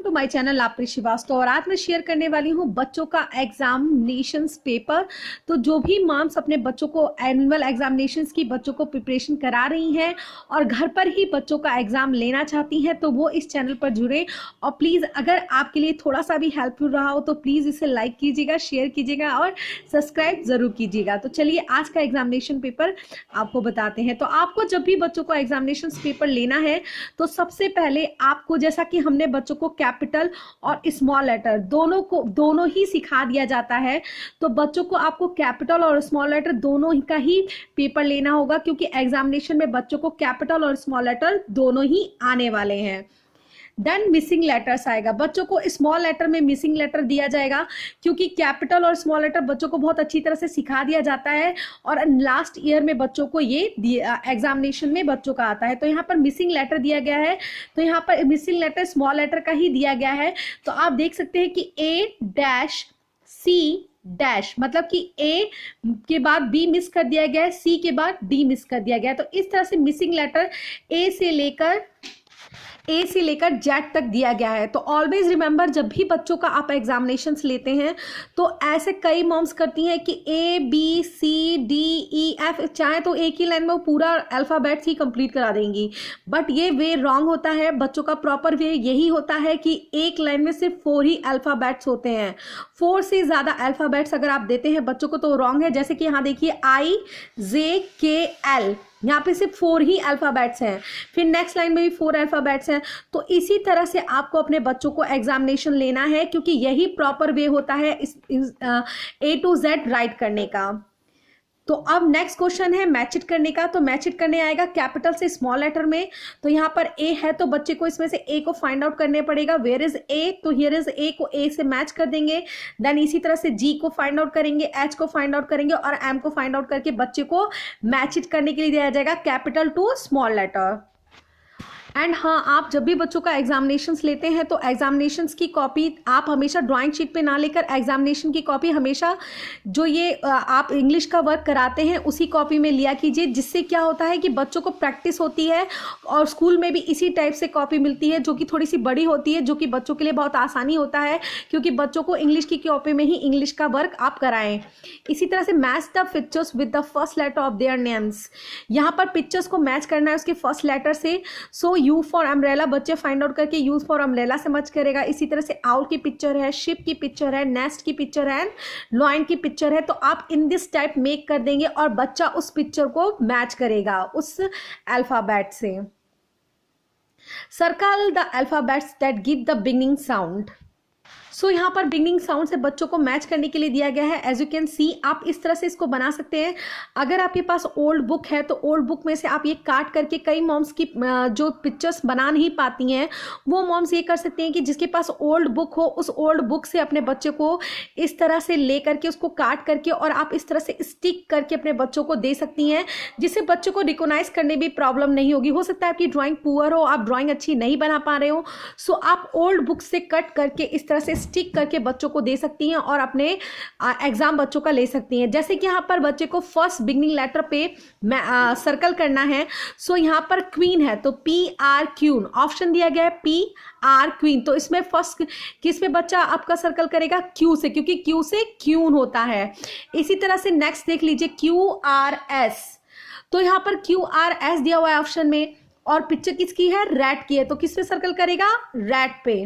To my channel लापरी श्रीवास्तव। और आज मैं शेयर करने वाली हूँ बच्चों का एग्जामिनेशंस पेपर। तो जो भी मॉम्स अपने बच्चों को एनुअल एग्जामिनेशंस की बच्चों को प्रिपरेशन करा रही हैं और घर पर ही बच्चों का एग्जाम लेना चाहती हैं तो वो इस चैनल पर जुड़े। और प्लीज़ अगर आपके लिए थोड़ा सा भी हेल्पफुल रहा हो तो प्लीज़ इसे लाइक कीजिएगा, शेयर कीजिएगा और सब्सक्राइब ज़रूर कीजिएगा। तो चलिए आज का एग्जामिनेशन पेपर आपको बताते हैं। तो आपको जब भी बच्चों को एग्जामिनेशन पेपर लेना है तो सबसे पहले आपको, जैसा कि हमने बच्चों को कैपिटल और स्मॉल लेटर दोनों ही सिखा दिया जाता है, तो बच्चों को आपको कैपिटल और स्मॉल लेटर दोनों का ही पेपर लेना होगा, क्योंकि एग्जामिनेशन में बच्चों को कैपिटल और स्मॉल लेटर दोनों ही आने वाले हैं। देन मिसिंग लेटर्स आएगा, बच्चों को स्मॉल लेटर में मिसिंग लेटर दिया जाएगा, क्योंकि कैपिटल और स्मॉल लेटर बच्चों को बहुत अच्छी तरह से सिखा दिया जाता है और लास्ट ईयर में बच्चों को ये एग्जामिनेशन में बच्चों का आता है। तो यहाँ पर मिसिंग लेटर दिया गया है, तो यहाँ पर मिसिंग लेटर स्मॉल लेटर का ही दिया गया है। तो आप देख सकते हैं कि A-C- मतलब कि A के बाद B मिस कर दिया गया है, C के बाद D मिस कर दिया गया है। तो इस तरह से मिसिंग लेटर A से लेकर Z तक दिया गया है। तो ऑलवेज रिमेंबर, जब भी बच्चों का आप एग्जामिनेशंस लेते हैं तो ऐसे कई मॉम्स करती हैं कि A-B-C-D-E-F, चाहे तो एक ही लाइन में वो पूरा अल्फ़ाबेट्स ही कंप्लीट करा देंगी, बट ये वे रॉन्ग होता है। बच्चों का प्रॉपर वे यही होता है कि एक लाइन में सिर्फ 4 ही अल्फ़ाबेट्स होते हैं। 4 से ज़्यादा अल्फ़ाबेट्स अगर आप देते हैं बच्चों को तो रॉन्ग है। जैसे कि यहाँ देखिए I-J-K-L, यहाँ पे सिर्फ 4 ही अल्फ़ाबेट्स हैं, फिर नेक्स्ट लाइन में भी 4 अल्फ़ाबेट्स हैं। तो इसी तरह से आपको अपने बच्चों को एग्जामिनेशन लेना है, क्योंकि यही प्रॉपर वे होता है A to Z राइट करने का। तो अब नेक्स्ट क्वेश्चन है मैच इट करने का। तो मैच इट करने आएगा कैपिटल से स्मॉल लेटर में। तो यहाँ पर A है तो बच्चे को इसमें से A को फाइंड आउट करने पड़ेगा। वेयर इज A, तो हियर इज A को A से मैच कर देंगे। देन इसी तरह से G को फाइंड आउट करेंगे, H को फाइंड आउट करेंगे और M को फाइंड आउट करके बच्चे को मैच इट करने के लिए दिया जाएगा capital to small letter. And हाँ, आप जब भी बच्चों का एग्जामिनेशंस लेते हैं तो एग्जामिनेशंस की कॉपी आप हमेशा ड्राइंग शीट पे ना लेकर एग्जामिनेशन की कॉपी हमेशा जो ये आप इंग्लिश का वर्क कराते हैं उसी कॉपी में लिया कीजिए, जिससे क्या होता है कि बच्चों को प्रैक्टिस होती है। और स्कूल में भी इसी टाइप से कॉपी मिलती है जो कि थोड़ी सी बड़ी होती है, जो कि बच्चों के लिए बहुत आसानी होता है, क्योंकि बच्चों को इंग्लिश की कॉपी में ही इंग्लिश का वर्क आप कराएं। इसी तरह से match the pictures with the first letter of their names, यहाँ पर पिक्चर्स को मैच करना है उसके फर्स्ट लेटर से। सो यू फॉर अम्ब्रेला बच्चे फाइंड आउट करके यूज फॉर अम्ब्रेला से मैच करेगा। इसी तरह से आउल की पिक्चर है, शिप की पिक्चर है, नेस्ट की पिक्चर है, लॉइन की पिक्चर है। तो आप इन दिस टाइप मेक कर देंगे और बच्चा उस पिक्चर को मैच करेगा उस अल्फाबेट से। Circle the alphabets that give the beginning sound. So यहाँ पर बिगिनिंग साउंड से बच्चों को मैच करने के लिए दिया गया है। एज यू कैन सी, आप इस तरह से इसको बना सकते हैं। अगर आपके पास ओल्ड बुक है तो ओल्ड बुक में से आप ये काट करके, कई मॉम्स की जो पिक्चर्स बना नहीं पाती हैं वो मॉम्स ये कर सकती हैं कि जिसके पास ओल्ड बुक हो उस ओल्ड बुक से अपने बच्चे को इस तरह से ले करके उसको काट करके और आप इस तरह से स्टिक करके अपने बच्चों को दे सकती हैं, जिससे बच्चों को रिकॉग्नाइज करने भी प्रॉब्लम नहीं होगी। हो सकता है आपकी ड्राइंग पुअर हो, आप ड्राइंग अच्छी नहीं बना पा रहे हो, सो आप ओल्ड बुक से कट करके इस तरह से स्टिक करके बच्चों को दे सकती हैं और अपने एग्जाम बच्चों का ले सकती हैं। जैसे कि यहाँ पर बच्चे को फर्स्ट बिगिनिंग लेटर पे सर्कल करना है। सो यहाँ पर क्वीन है तो PR क्यून ऑप्शन दिया गया है, PR क्वीन। तो इसमें फर्स्ट किस पे बच्चा आपका सर्कल करेगा? Q से, क्योंकि Q से क्यून होता है। इसी तरह से नेक्स्ट देख लीजिए QRS। तो यहाँ पर QRS दिया हुआ है ऑप्शन में और पिक्चर किसकी है? रैट की है। तो किस पे सर्कल करेगा? रैट पे।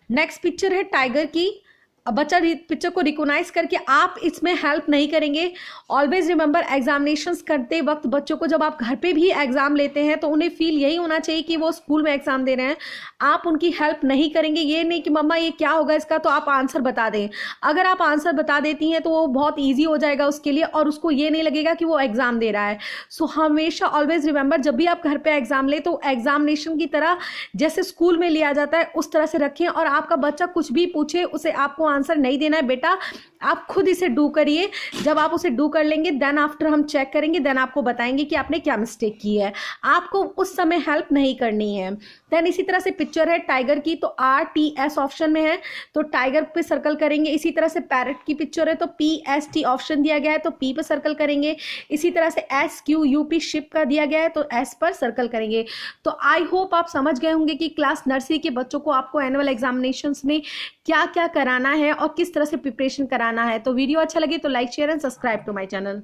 नेक्स्ट पिक्चर है टाइगर की। अब बच्चा पिक्चर को रिकॉग्नाइज करके आप इसमें हेल्प नहीं करेंगे। ऑलवेज रिमेंबर, एग्जामिनेशंस करते वक्त बच्चों को जब आप घर पे भी एग्जाम लेते हैं तो उन्हें फील यही होना चाहिए कि वो स्कूल में एग्जाम दे रहे हैं। आप उनकी हेल्प नहीं करेंगे, ये नहीं कि मम्मा ये क्या होगा इसका, तो आप आंसर बता दें। अगर आप आंसर बता देती हैं तो वो बहुत ईजी हो जाएगा उसके लिए और उसको ये नहीं लगेगा कि वो एग्जाम दे रहा है। सो हमेशा ऑलवेज रिमेंबर, जब भी आप घर पे एग्जाम ले तो एग्जामिनेशन की तरह जैसे स्कूल में लिया जाता है उस तरह से रखें और आपका बच्चा कुछ भी पूछे उसे आपको आंसर नहीं देना है बेटा, आप खुद इसे डू करिए। जब आप उसे डू कर लेंगे देन आफ्टर हम चेक करेंगे, देन आपको बताएंगे कि आपने क्या मिस्टेक की है। आपको उस समय हेल्प नहीं करनी है। देन इसी तरह से पिक्चर है टाइगर की, तो RTS ऑप्शन में है तो टाइगर पे सर्कल करेंगे। इसी तरह से पैरट की पिक्चर है तो PST ऑप्शन दिया गया है तो P पे सर्कल करेंगे। इसी तरह से SQUP शिप का दिया गया है तो S पर सर्कल करेंगे। तो आई होप आप समझ गए होंगे कि क्लास नर्सरी के बच्चों को आपको एनुअल एग्जामिनेशंस में क्या क्या कराना है और किस तरह से प्रिपरेशन कराना है। तो वीडियो अच्छा लगे तो like share and subscribe to my channel.